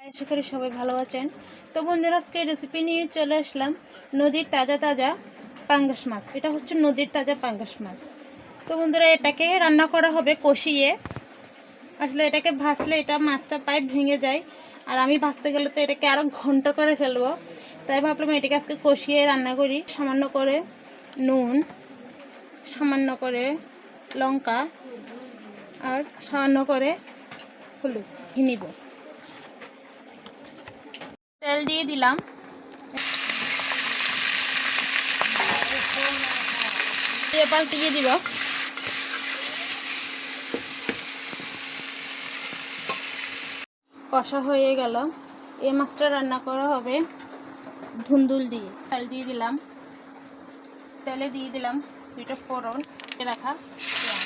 আশা করি সবাই ভালো আছেন। তো বন্ধুরা, আজকে রেসিপি নিয়ে চলে আসলাম নদীর তাজা তাজা পাঙ্গাস মাছ। এটা হচ্ছে নদীর তাজা পাঙ্গাস মাছ। তো বন্ধুরা, এটাকে রান্না করা হবে কষিয়ে। আসলে এটাকে ভাজলে এটা মাছটা পাইপ ভেঙে যায়, আর আমি ভাজতে গেলে তো এটাকে আরও ঘন্ট করে ফেলবো। তাই ভাবলাম এটাকে আজকে কষিয়ে রান্না করি। সামান্য করে নুন, সামান্য করে লঙ্কা, আর সামান্য করে হলুদ নিব। তেল দিয়ে দিলাম। পাল্টিয়ে দিব। কষা হয়ে গেল। এই মাছটা রান্না করা হবে ধুন্দুল দিয়ে। তেল দিয়ে দিলাম। তেলে দিয়ে দিলাম দুটো ফোড়ন রাখা পেঁয়াজ।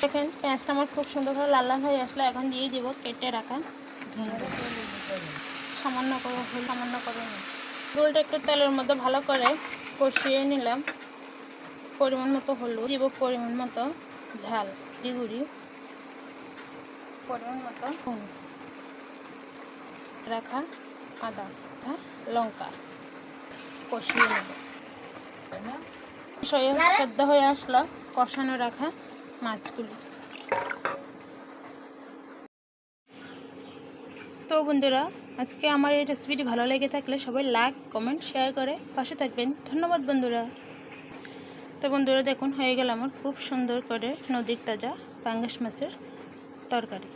দেখেন পেঁয়াজটা আমার খুব সুন্দর করে লাল লাল হয়ে আসলো। এখন দিয়ে দিব কেটে রাখা সামান্য করে সামান্য করে ঝোলটা একটু তেলের মধ্যে ভালো করে কষিয়ে নিলাম। পরিমাণ মতো হলুদ দিব, পরিমাণ মতো ঝাল গুঁড়ি, পরিমাণ মতো রাখা আদা লঙ্কা কষিয়ে নেব। সেদ্ধ হয়ে আসলো কষানো রাখা মাছগুলি। তো বন্ধুরা, আজকে আমার এই রেসিপিটি ভালো লেগে থাকলে সবাই লাইক কমেন্ট শেয়ার করে পাশে থাকবেন। ধন্যবাদ বন্ধুরা। তো বন্ধুরা দেখুন, হয়ে গেল আমার খুব সুন্দর করে নদীর তাজা পাঙ্গাস মাছের তরকারি।